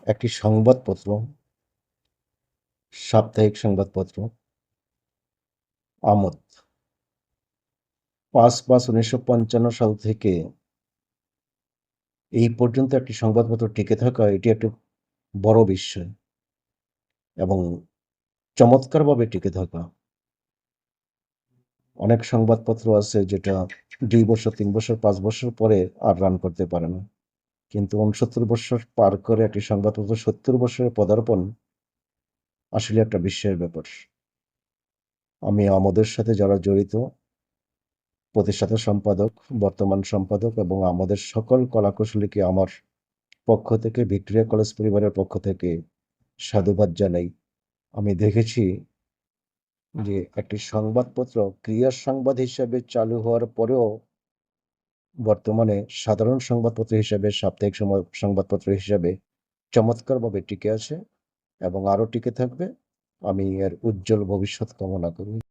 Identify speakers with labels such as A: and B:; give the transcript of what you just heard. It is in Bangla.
A: একটি সংবাদপত্র, সাপ্তাহিক সংবাদপত্র আমোদ ৫/৫/১৯৫৫ সাল থেকে এই পর্যন্ত একটি সংবাদপত্র টিকে থাকা এটি একটি বড় বিস্ময় এবং চমৎকারভাবে টিকে থাকা। অনেক সংবাদপত্র আছে যেটা ২ বছর, ৩ বছর, ৫ বছর পরে আর রান করতে পারে না। কিন্তু ৬৯ বছর পার করে একটি সংবাদপত্র ৭০ বছরে পদার্পণ আসলে একটা বিস্ময়ের ব্যাপার। আমি আমোদের সাথে যারা জড়িত, প্রতিষ্ঠাতা সম্পাদক, বর্তমান সম্পাদক এবং আমাদের সকল কলাকুশলীকে আমার পক্ষ থেকে, ভিক্টোরিয়া কলেজ পরিবারের পক্ষ থেকে সাধুবাদ জানাই। আমি দেখেছি যে একটি সংবাদপত্র ক্রীড়া সংবাদ হিসাবে চালু হওয়ার পরেও বর্তমানে সাধারণ সংবাদপত্র হিসাবে, সাপ্তাহিক সংবাদপত্র হিসাবে চমৎকারভাবে টিকে আছে এবং আরও টিকে থাকবে। আমি এর উজ্জ্বল ভবিষ্যৎ কামনা করি।